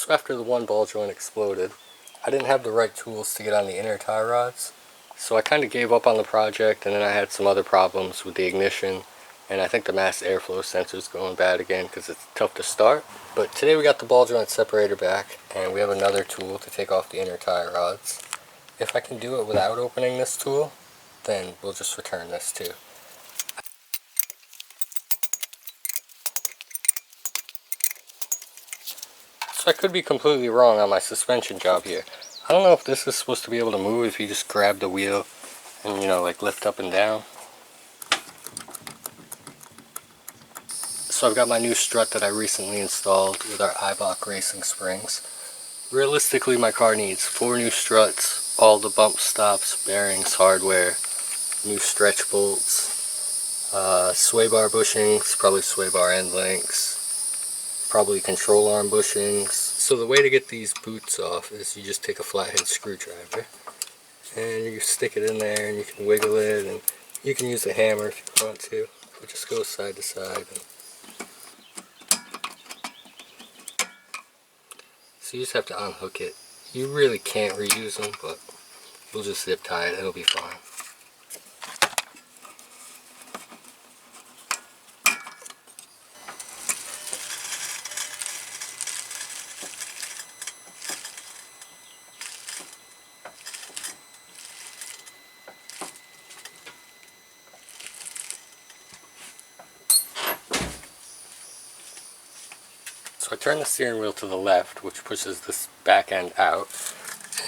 So after the one ball joint exploded, I didn't have the right tools to get on the inner tie rods. So I kind of gave up on the project, and then I had some other problems with the ignition, and I think the mass airflow sensor's going bad again because it's tough to start. But today we got the ball joint separator back, and we have another tool to take off the inner tie rods. If I can do it without opening this tool, then we'll just return this too. So I could be completely wrong on my suspension job here. I don't know if this is supposed to be able to move if you just grab the wheel and, you know, like lift up and down. So I've got my new strut that I recently installed with our Eibach racing springs. Realistically, my car needs 4 new struts, all the bump stops, bearings, hardware, new stretch bolts, sway bar bushings, probably sway bar end links, probably control arm bushings. So the way to get these boots off is you just take a flathead screwdriver and you stick it in there, and you can wiggle it, and you can use a hammer if you want to. It just goes side to side. So you just have to unhook it. You really can't reuse them, but we'll just zip tie it, it'll be fine. So I turn the steering wheel to the left, which pushes this back end out.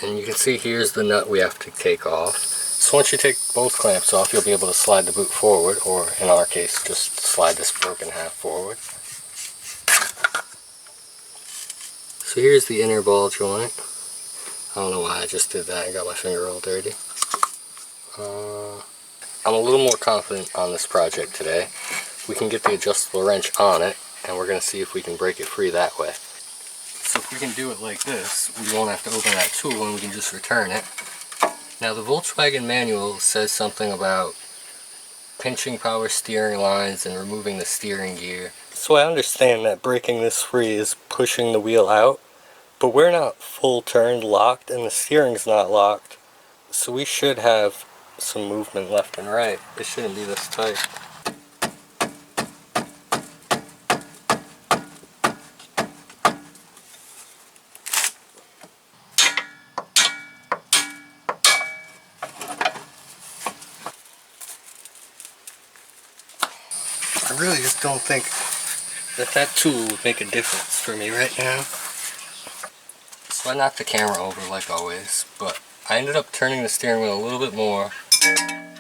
And you can see here's the nut we have to take off. So once you take both clamps off, you'll be able to slide the boot forward, or in our case, just slide this broken half forward. So here's the inner ball joint. I don't know why I just did that, I got my finger all dirty. I'm a little more confident on this project today. We can get the adjustable wrench on it, and we're going to see if we can break it free that way. So if we can do it like this, we won't have to open that tool and we can just return it. Now the Volkswagen manual says something about pinching power steering lines and removing the steering gear. So I understand that breaking this free is pushing the wheel out, but we're not full turned locked and the steering's not locked. So we should have some movement left and right. It shouldn't be this tight. I really just don't think that tool would make a difference for me right now. So I knocked the camera over like always, but I ended up turning the steering wheel a little bit more,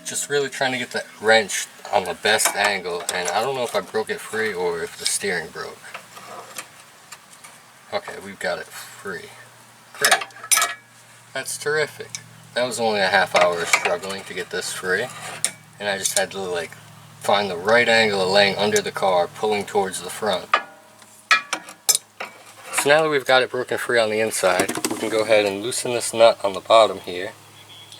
just really trying to get the wrench on the best angle, and I don't know if I broke it free or if the steering broke. Okay, we've got it free. Great. That's terrific. That was only a half hour of struggling to get this free, and I just had to like find the right angle of laying under the car, pulling towards the front. So now that we've got it broken free on the inside, we can go ahead and loosen this nut on the bottom here,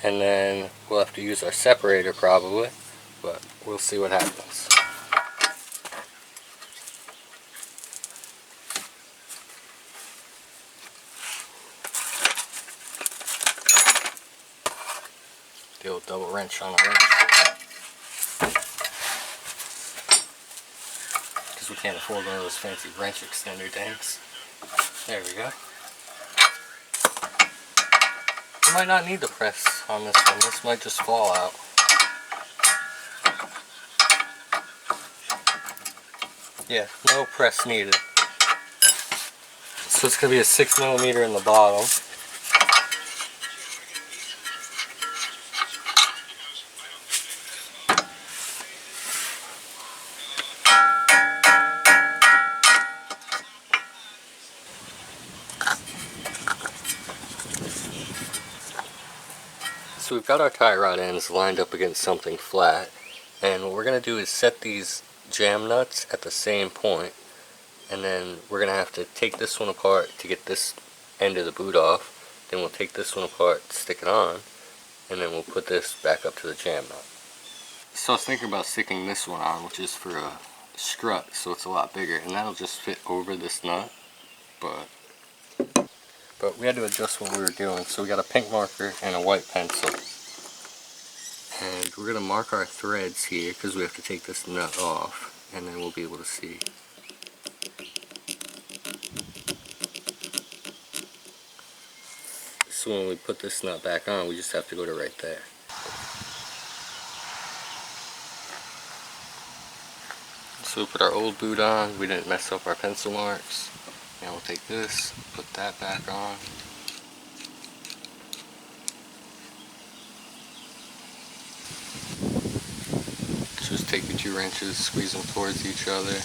and then we'll have to use our separator probably, but we'll see what happens. The old double wrench on a wrench. We can't afford one of those fancy wrench extender things. There we go. You might not need the press on this one. This might just fall out. Yeah, no press needed. So it's going to be a 6mm in the bottom. So we've got our tie rod ends lined up against something flat, and what we're going to do is set these jam nuts at the same point, and then we're going to have to take this one apart to get this end of the boot off, then we'll take this one apart, stick it on, and then we'll put this back up to the jam nut. So I was thinking about sticking this one on, which is for a strut, so it's a lot bigger, and that'll just fit over this nut, but but we had to adjust what we were doing. So we got a pink marker and a white pencil. And we're going to mark our threads here because we have to take this nut off, and then we'll be able to see. So when we put this nut back on, we just have to go to right there. So we put our old boot on, we didn't mess up our pencil marks. Now we'll take this, put that back on. Just take the 2 wrenches, squeeze them towards each other.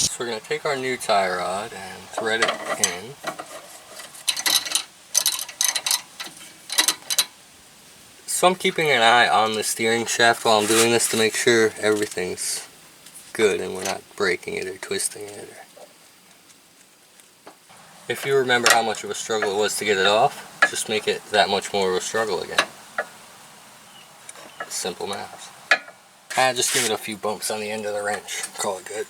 So we're going to take our new tie rod and thread it in. So I'm keeping an eye on the steering shaft while I'm doing this to make sure everything's good and we're not breaking it or twisting it. If you remember how much of a struggle it was to get it off, just make it that much more of a struggle again. Simple math. Just give it a few bumps on the end of the wrench. Call it good.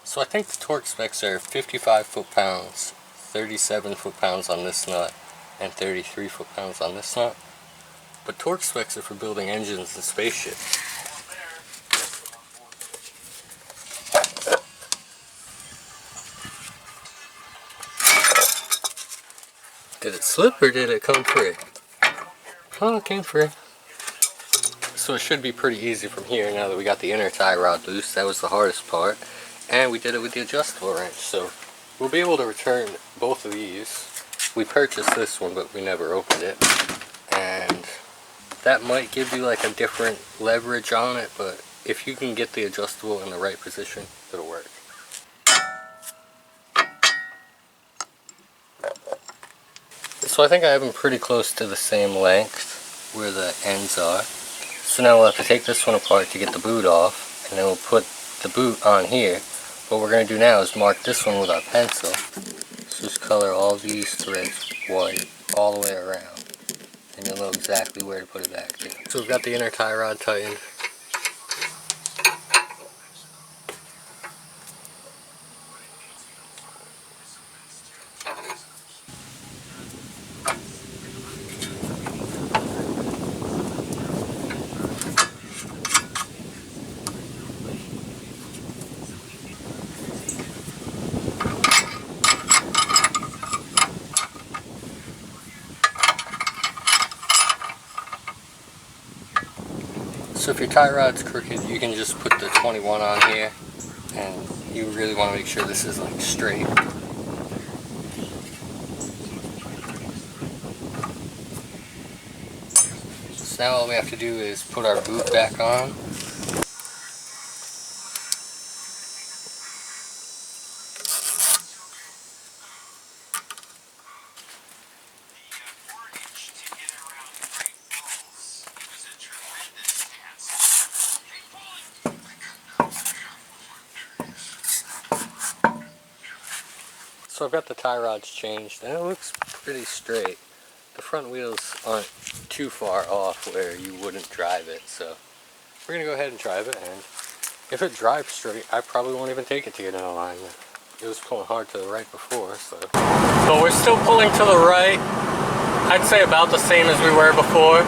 So I think the torque specs are 55 foot-pounds, 37 foot-pounds on this nut, and 33 foot-pounds on this nut. But torque specs are for building engines and spaceships. Did it slip or did it come free? Oh, it came free. So it should be pretty easy from here now that we got the inner tie rod loose. That was the hardest part. And we did it with the adjustable wrench, so we'll be able to return both of these. We purchased this one, but we never opened it. And that might give you like a different leverage on it, but if you can get the adjustable in the right position, it'll work. So I think I have them pretty close to the same length where the ends are. So now we'll have to take this one apart to get the boot off, and then we'll put the boot on here. What we're going to do now is mark this one with our pencil. So just color all these threads white all the way around, and you'll know exactly where to put it back to. So we've got the inner tie rod tightened. So if your tie rod's crooked, you can just put the 21 on here, and you really want to make sure this is like straight. So now all we have to do is put our boot back on. So I've got the tie rods changed, and it looks pretty straight. The front wheels aren't too far off where you wouldn't drive it, so we're going to go ahead and drive it, and if it drives straight, I probably won't even take it to get in alignment. It was pulling hard to the right before, so. But we're still pulling to the right. I'd say about the same as we were before.